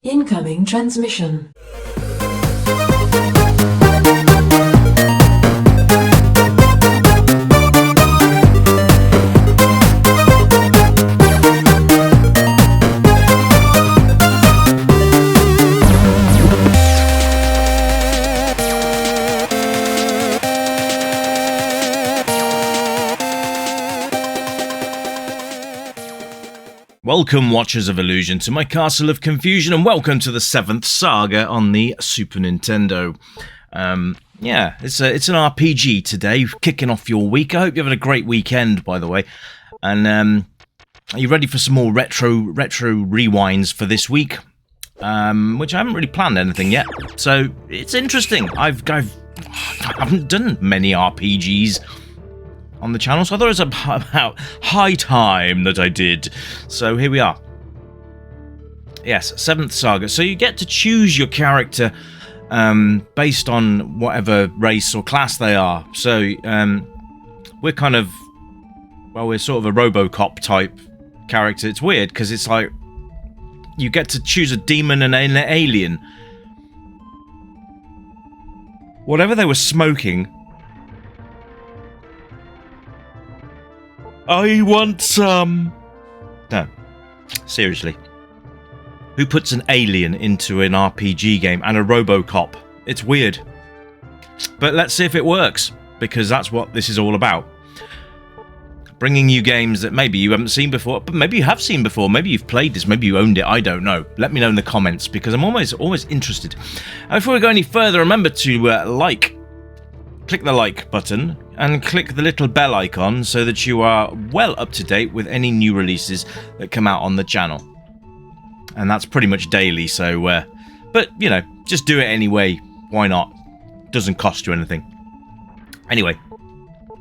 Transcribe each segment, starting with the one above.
Incoming transmission. Welcome, Watchers of Illusion, to my Castle of Confusion, and welcome to the 7th Saga on the Super Nintendo. Yeah, it's an RPG today, kicking off your week. I hope you're having a great weekend, by the way. And are you ready for some more retro rewinds for this week? Which I haven't really planned anything yet, so it's interesting. I haven't done many RPGs on the channel, so I thought it was about high time that I did. So here we are. Yes, 7th Saga. So you get to choose your character based on whatever race or class they are. So we're kind of, well, we're sort of a RoboCop type character. It's weird because it's like you get to choose a demon and an alien. Whatever they were smoking, I want some. No, seriously. Who puts an alien into an RPG game and a RoboCop? It's weird. But let's see if it works, because that's what this is all about. Bringing you games that maybe you haven't seen before, but maybe you have seen before, maybe you've played this, maybe you owned it, I don't know. Let me know in the comments, because I'm always interested. And before we go any further, remember to click the like button and click the little bell icon so that you are well up to date with any new releases that come out on the channel. And that's pretty much daily, so but you know, just do it anyway. Why not? Doesn't cost you anything. Anyway,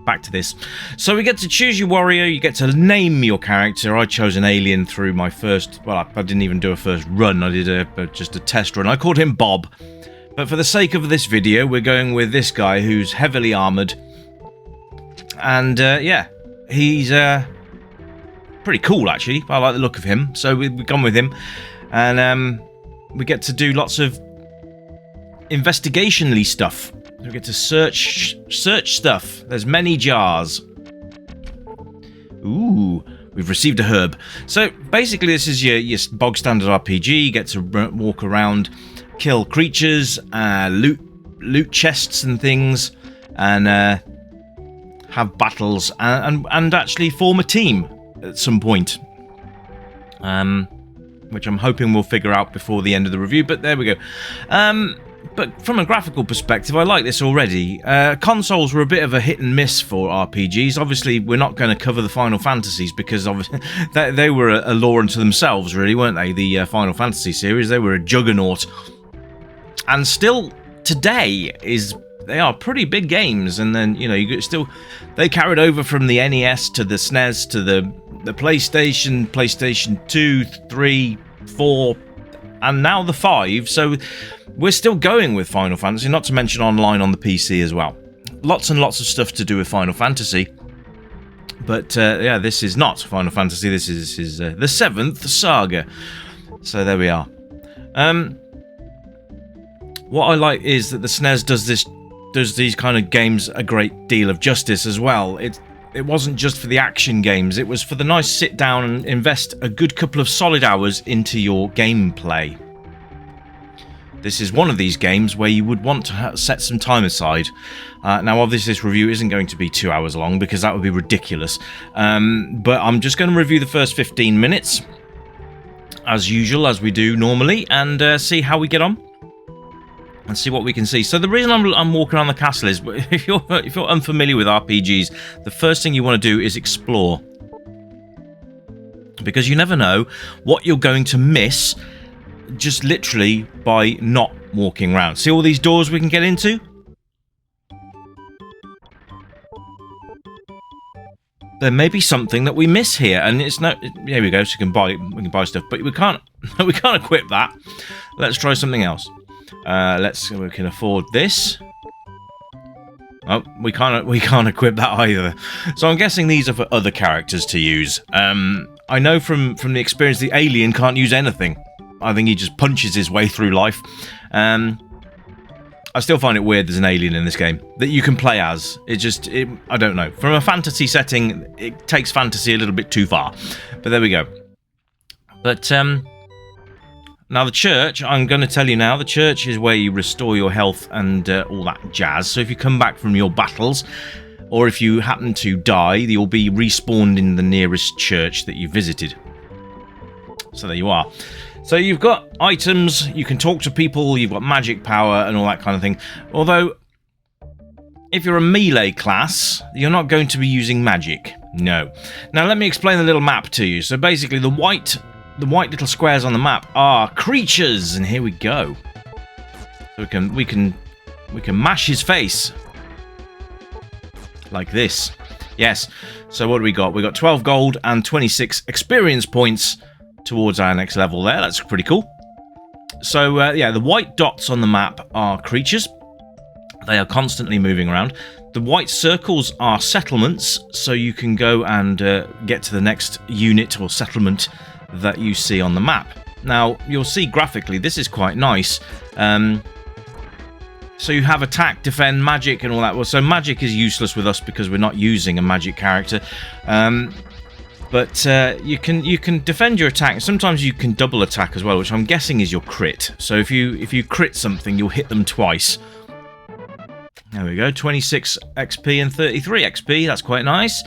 back to this. So we get to choose your warrior, you get to name your character. I chose an alien through my first, well, I didn't even do a first run, I did just a test run. I called him Bob. But for the sake of this video, we're going with this guy who's heavily armoured. And, yeah, he's pretty cool, actually. I like the look of him, so we've gone with him. And we get to do lots of investigation-y stuff. We get to search stuff. There's many jars. Ooh, we've received a herb. So, basically, this is your bog-standard RPG. You get to walk around, kill creatures, loot chests and things, and have battles, and actually form a team at some point. Which I'm hoping we'll figure out before the end of the review, but there we go. But from a graphical perspective, I like this already. Consoles were a bit of a hit and miss for RPGs. Obviously, we're not going to cover the Final Fantasies because they were a law unto themselves, really, weren't they? The Final Fantasy series, they were a juggernaut. And still today they are pretty big games, and then they carried over from the NES to the SNES to the PlayStation 2, 3, 4, and now the 5. So we're still going with Final Fantasy, not to mention online on the PC as well. Lots and lots of stuff to do with Final Fantasy. But yeah, this is not Final Fantasy. This is the 7th Saga. So there we are. What I like is that the SNES does these kind of games a great deal of justice as well. It wasn't just for the action games, it was for the nice sit down and invest a good couple of solid hours into your gameplay. This is one of these games where you would want to set some time aside. Now obviously this review isn't going to be 2 hours long because that would be ridiculous. But I'm just going to review the first 15 minutes, as usual, as we do normally, and see how we get on. And see what we can see. So the reason I'm walking around the castle is, if you're unfamiliar with RPGs, the first thing you want to do is explore, because you never know what you're going to miss just literally by not walking around. See all these doors we can get into? There may be something that we miss here, and it's no. Here we go. So we can buy stuff, but we can't equip that. Let's try something else. We can afford this. Oh, we can't equip that either. So I'm guessing these are for other characters to use. I know from the experience the alien can't use anything. I think he just punches his way through life. I still find it weird there's an alien in this game that you can play as. I don't know. From a fantasy setting, it takes fantasy a little bit too far. But there we go. But, now the church, I'm going to tell you now, the church is where you restore your health and all that jazz. So if you come back from your battles, or if you happen to die, you'll be respawned in the nearest church that you visited. So there you are. So you've got items, you can talk to people, you've got magic power and all that kind of thing. Although, if you're a melee class, you're not going to be using magic. No. Now let me explain the little map to you. So basically the white little squares on the map are creatures, and here we go. So we can mash his face. Like this. Yes. So what do we got? We got 12 gold and 26 experience points towards our next level there. That's pretty cool. So, yeah, the white dots on the map are creatures. They are constantly moving around. The white circles are settlements, so you can go and get to the next unit or settlement that you see on the map. Now, you'll see graphically, this is quite nice. So you have attack, defend, magic, and all that. Well, so magic is useless with us because we're not using a magic character. But you can defend your attack. Sometimes you can double attack as well, which I'm guessing is your crit. So if you crit something, you'll hit them twice. There we go, 26 XP and 33 XP. That's quite nice.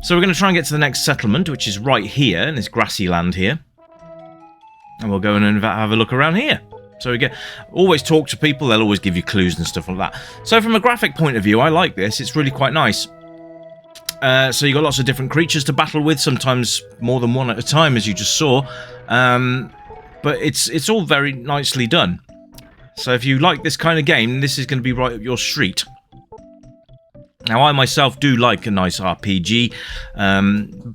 So we're going to try and get to the next settlement, which is right here in this grassy land here. And we'll go in and have a look around here. So we always talk to people. They'll always give you clues and stuff like that. So from a graphic point of view, I like this. It's really quite nice. So you got lots of different creatures to battle with, sometimes more than one at a time, as you just saw. But it's all very nicely done. So if you like this kind of game, this is going to be right up your street. Now, I myself do like a nice RPG.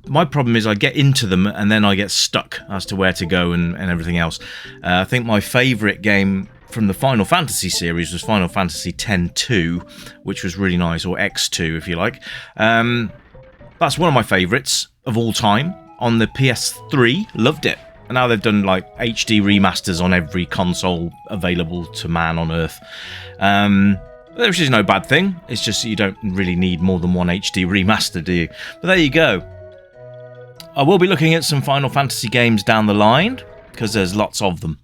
My problem is I get into them and then I get stuck as to where to go and everything else. I think my favourite game from the Final Fantasy series was Final Fantasy X-2, which was really nice, or X2 if you like. That's one of my favourites of all time. On the PS3, loved it. And now they've done like HD remasters on every console available to man on Earth. Which is no bad thing. It's just that you don't really need more than one HD remaster, do you? But there you go. I will be looking at some Final Fantasy games down the line, because there's lots of them.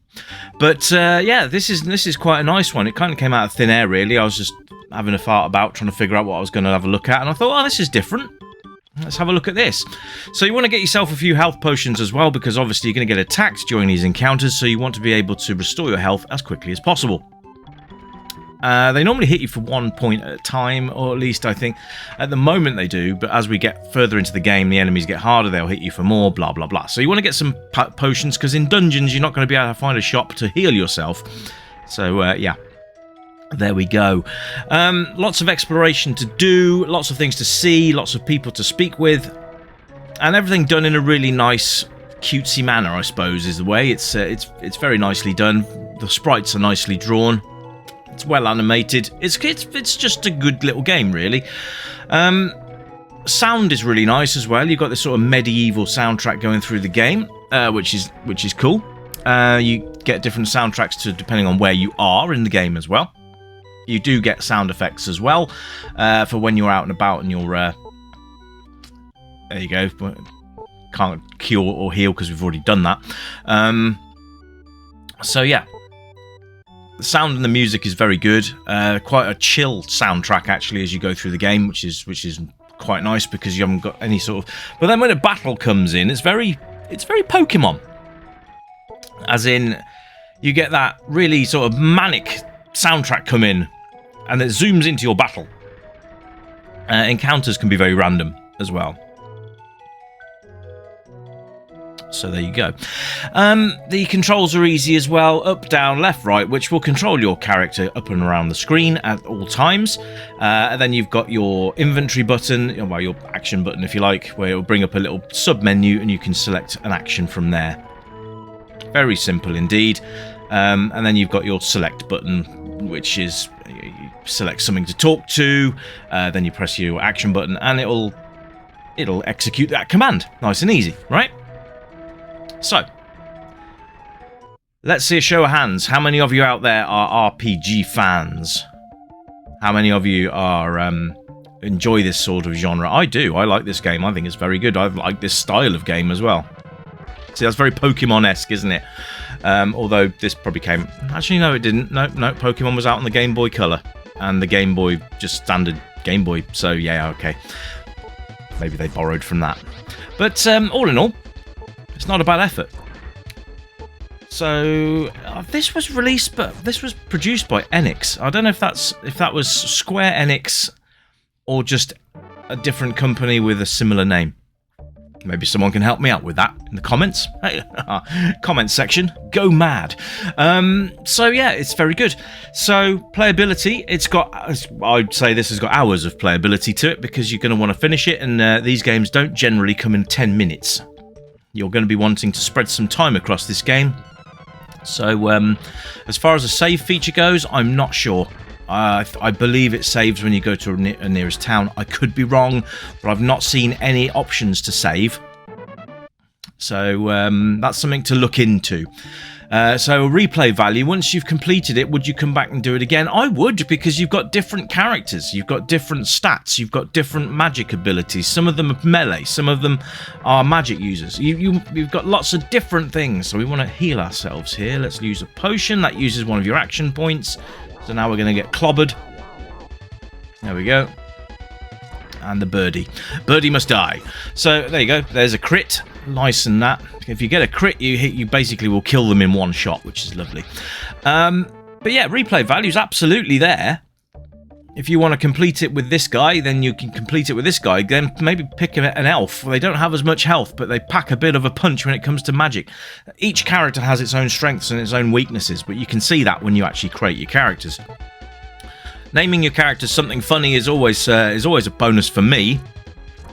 But yeah, this is quite a nice one. It kind of came out of thin air, really. I was just having a fart about, trying to figure out what I was going to have a look at, and I thought, oh, this is different. Let's have a look at this. So you want to get yourself a few health potions as well, because obviously you're going to get attacked during these encounters, so you want to be able to restore your health as quickly as possible. They normally hit you for 1 point at a time, or at least I think at the moment they do, but as we get further into the game, the enemies get harder, they'll hit you for more, blah, blah, blah. So you want to get some potions, because in dungeons you're not going to be able to find a shop to heal yourself. So, yeah. There we go. Lots of exploration to do, lots of things to see, lots of people to speak with, and everything done in a really nice, cutesy manner, I suppose, is the way. It's very nicely done. The sprites are nicely drawn. It's well animated. It's just a good little game, really. Sound is really nice as well. You've got this sort of medieval soundtrack going through the game, which is cool. You get different soundtracks depending on where you are in the game as well. You do get sound effects as well for when you're out and about and you're... there you go. Can't cure or heal because we've already done that. So yeah. The sound and the music is very good. Quite a chill soundtrack actually as you go through the game, which is quite nice because you haven't got any sort of... But then when a battle comes in, it's very Pokemon. As in, you get that really sort of manic soundtrack come in, and it zooms into your battle. Encounters can be very random as well. So there you go. The controls are easy as well. Up, down, left, right, which will control your character up and around the screen at all times. And then you've got your inventory button, well, your action button if you like, where it will bring up a little sub-menu and you can select an action from there. Very simple indeed. And then you've got your select button, which is you select something to talk to, then you press your action button and it'll execute that command. Nice and easy, right? So, Let's see a show of hands. How many of you out there are RPG fans? How many of you are enjoy this sort of genre? I do. I like this game. I think it's very good. I like this style of game as well. See, that's very Pokemon-esque, isn't it? Although this probably came... Actually, no, it didn't. No, Pokemon was out on the Game Boy Color. And the Game Boy, just standard Game Boy. So, yeah, okay. Maybe they borrowed from that. But all in all, it's not a bad effort. So, this was released, but this was produced by Enix. I don't know if that was Square Enix or just a different company with a similar name. Maybe someone can help me out with that in the comments. Hey, comment section, go mad. So yeah, it's very good. So playability, it's got, I'd say this has got hours of playability to it because you're going to want to finish it, and these games don't generally come in 10 minutes. You're going to be wanting to spread some time across this game. So as far as the save feature goes, I'm not sure. I believe it saves when you go to a nearest town. I could be wrong, but I've not seen any options to save. So that's something to look into. So replay value, once you've completed it, would you come back and do it again? I would, because you've got different characters, you've got different stats, you've got different magic abilities. Some of them are melee, some of them are magic users. You've got lots of different things. So we want to heal ourselves here. Let's use a potion. That uses one of your action points. So now we're going to get clobbered. There we go. And the birdie. Birdie must die. So there you go. There's a crit. Nice and that. If you get a crit, you basically will kill them in one shot, which is lovely. But yeah, replay value's absolutely there. If you want to complete it with this guy, then you can complete it with this guy. Then maybe pick an elf. They don't have as much health, but they pack a bit of a punch when it comes to magic. Each character has its own strengths and its own weaknesses, but you can see that when you actually create your characters. Naming your characters something funny is always a bonus for me.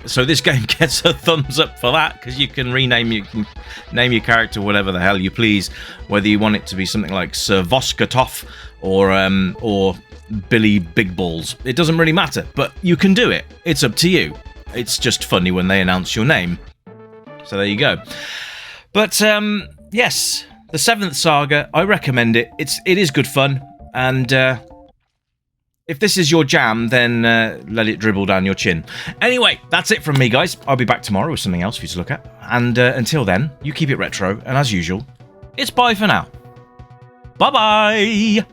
So this game gets a thumbs up for that, because you can name your character whatever the hell you please, whether you want it to be something like Sir Voskatov or Billy Big Balls. It doesn't really matter, but you can do it. It's up to you. It's just funny when they announce your name. So there you go. But yes, the 7th Saga, I recommend it. It is good fun, and if this is your jam, then let it dribble down your chin. Anyway, that's it from me, guys. I'll be back tomorrow with something else for you to look at. And until then, you keep it retro, and as usual, it's bye for now. Bye-bye!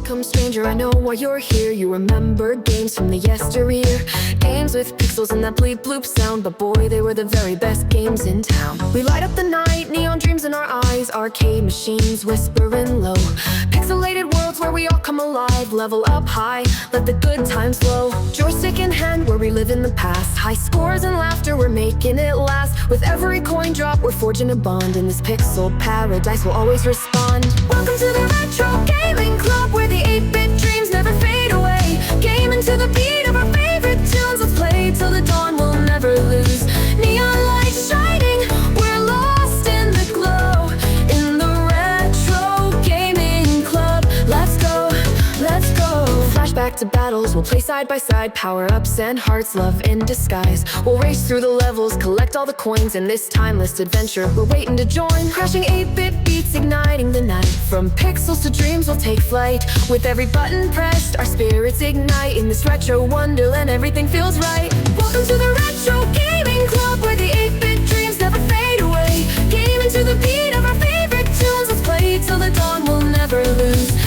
Welcome stranger, I know why you're here. You remember games from the yesteryear, games with pixels and that bleep bloop sound, but boy, they were the very best games in town. We light up the night, neon dreams in our eyes, arcade machines whispering low, pixelated worlds where we all come alive, level up high, let the good times flow. Joystick in hand, we're reliving the past, high scores and laughter, we're making it last. With every coin drop, we're forging a bond, in this pixel paradise we'll always respond. Welcome to the Retro Gaming Club, where the 8-bit dreams never fade away. Gaming to the beat of our favorite tunes, let's play till the dawn, we'll never lose. Neon lights shining, we're lost in the glow, in the Retro Gaming Club. Let's go, let's go. Flashback to battles, we'll play side by side, power-ups and hearts, love in disguise. We'll race through the levels, collect all the coins, in this timeless adventure we're waiting to join. Crashing 8-bit beats, igniting the night, from pixels to dreams we'll take flight. With every button pressed, our spirits ignite, in this retro wonderland everything feels right. Welcome to the Retro Gaming Club, where the 8-bit dreams never fade away. Gaming to the beat of our favorite tunes, let's play till the dawn, we'll never lose.